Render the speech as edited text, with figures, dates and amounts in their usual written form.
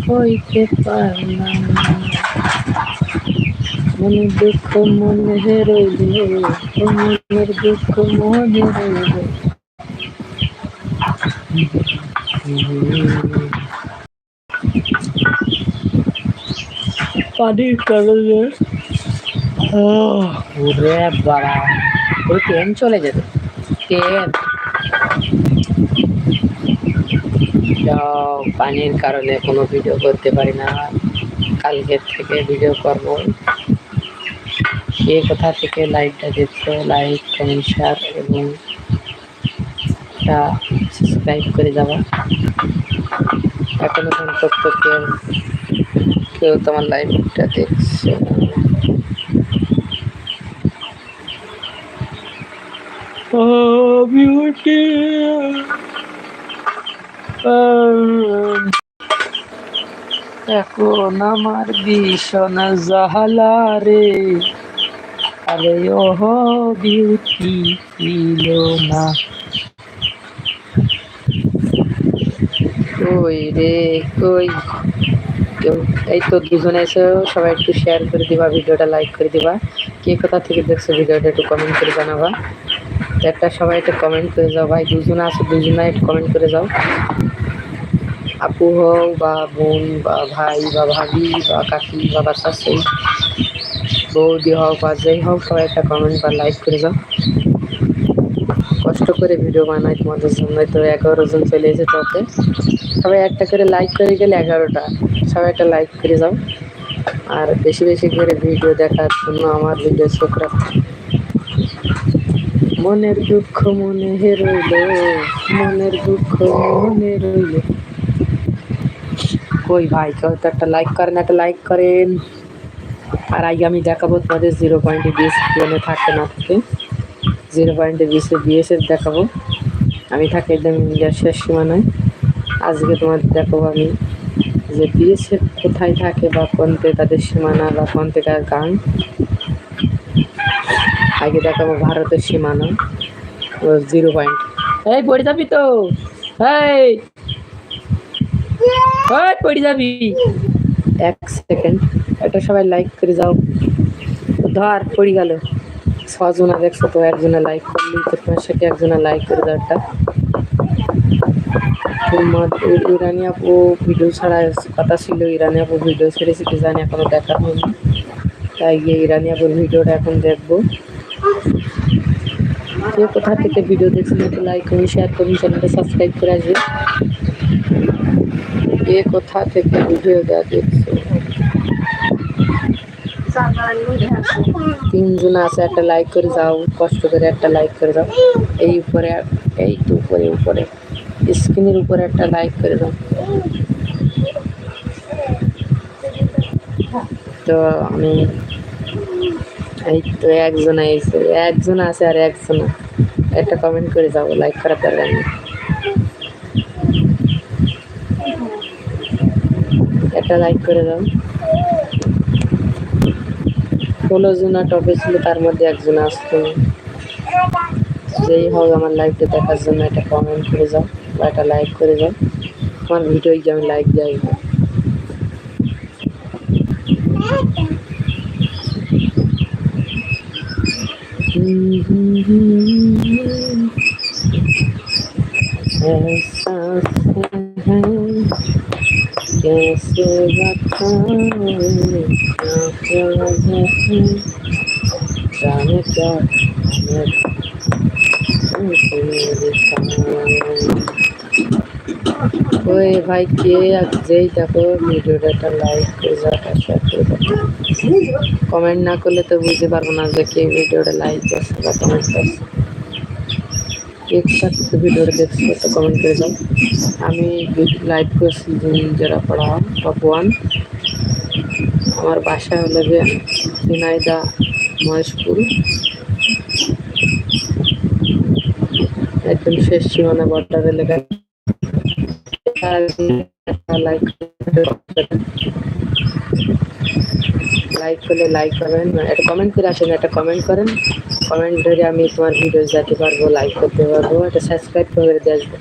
কইতে পারলাম না, মনে দুঃখ মনে রইলে, মনের দুঃখ মনে রইলে। পানির কারণে ওরে বাড়া, ওই ট্রেন চলে যেত, ট্রেন পানির কারণে কোনো ভিডিও করতে পারি না। কালকের থেকে ভিডিও করবো। কে কোথা থেকে লাইভটা দেখছো, লাইক কমেন্ট শেয়ার এবং সাবস্ক্রাইব করে যাবা। এখনো পর্যন্ত কেউ তোমার লাইভটা দেখছো? বিউটি এখন আমার ভীষণ জাহালা রে, আরে ওহ বিউটি ছিল না। কই রে কই, এই তো দুজনে এসে সবাই একটু শেয়ার করে দিবা, ভিডিওটা লাইক করে দিবা। কে কোথা থেকে দেখছো ভিডিওটা একটু কমেন্ট করে জানাবা। একটা সবাই একটু কমেন্ট করে যাও ভাই, দুজনে আসো, দুজনে একটু কমেন্ট করে যাও। আপু হোক বা বোন বা ভাই বা ভাবি বা কাকি বা বাচ্চা সেই বৌদি হোক বা যেই হোক, সবাই একটা কমেন্ট বা লাইক করে যাও। কষ্ট করে ভিডিও বানাই তোমাদের জন্য, তো 11 জন চলে এসেছে তাতে সবাই একটা করে লাইক করে গেলে 11টা, সবাই একটা লাইক করে যাও। আর বেশি বেশি করে ভিডিও দেখার জন্য আমার ভিডিও চোখ রাখো। মনের দুঃখ মনে রইল, মনের দুঃখ মনে রইল। কই ভাই, কেউ তো একটা লাইক করেন, একটা লাইক করেন। আর আগে আমি দেখাবো তোমাদের 0.20 প্লেনে থাকে না থাকে, 0.20 বিএসএফ দেখাবো। আমি থাকি একদম ইন্ডিয়ার শেষ সীমানায়। আজকে তোমাদের দেখাবো আমি যে বিএসএফ কোথায় থাকে বা কোনতে তাদের সীমানা বা কোন থেকে গান। আগে দেখাবো ভারতের সীমানা 0 পয়েন্ট। এই পড়ে যাবি তো, এই পড়ে যাবি। 1 সেকেন্ড, এটা সবাই লাইক করে যাও। ধর পড়ে গেল। 6 জনা দেখছো তো, একজনে লাইক করলি তো তোমার সাথে একজনে লাইক করে দাও। একটা ইরানি আপু ভিডিও ছাড়া কথা ছিল, ইরানি আপু ভিডিও ছেড়েছি কি জানি, এখনো দেখা হয়নি। তাই গিয়ে ইরানি আপুর ভিডিওটা এখন দেখবো। কে কোথা থেকে ভিডিও দেখছেন একটু লাইক করুন, শেয়ার করুন, চ্যানেলটা সাবস্ক্রাইব করে আসবে। কে কোথা থেকে ভিডিও দেখছো? 3 জন আছে, একটা লাইক করে যাও, কষ্ট করে একটা লাইক করে যাও। এই উপরে, এই তো উপরে উপরে স্ক্রিনের উপরে একটা লাইক করে দাও। তো আমি এই তো একজন আছে আর একজন একটা কমেন্ট করে যাও, লাইক করার দরকার নেই, একটা লাইক করে দাও। 16 জনা টপে ছিল, তার মধ্যে একজন আসতো। যেই হোক আমার লাইভটা দেখার জন্য একটা কমেন্ট করে যাও বা একটা লাইক করে যাও। আমার ভিডিও গিয়ে আমি লাইক দিয়ে আসবো। कैसे बताऊं जाने क्या ওই ভাই কে যেই দেখো ভিডিওটা একটা লাইক করে যাও, শেয়ার করে দাও। কমেন্ট না করলে তো বুঝতে পারবো না যে কে ভিডিওটা লাইক করছে বা কমেন্ট করছে। एक वीडियो देखो तो कमेंट कर जाओ। আমি লাইভ করছি যারা পড়া টপ 1। আমার বাসা হলো যে ঝিনাইদহ মহেশপুর, একদম শেষ সীমানা বর্ডার এলাকা। লাইক করলে লাইক করবেন, একটা কমেন্ট করে আসেন, একটা কমেন্ট করেন। কমেন্ট ধরে আমি তোমার ভিডিও যেতে পারবো, লাইক করতে পারবো, একটা সাবস্ক্রাইব করে দিয়ে আসবো।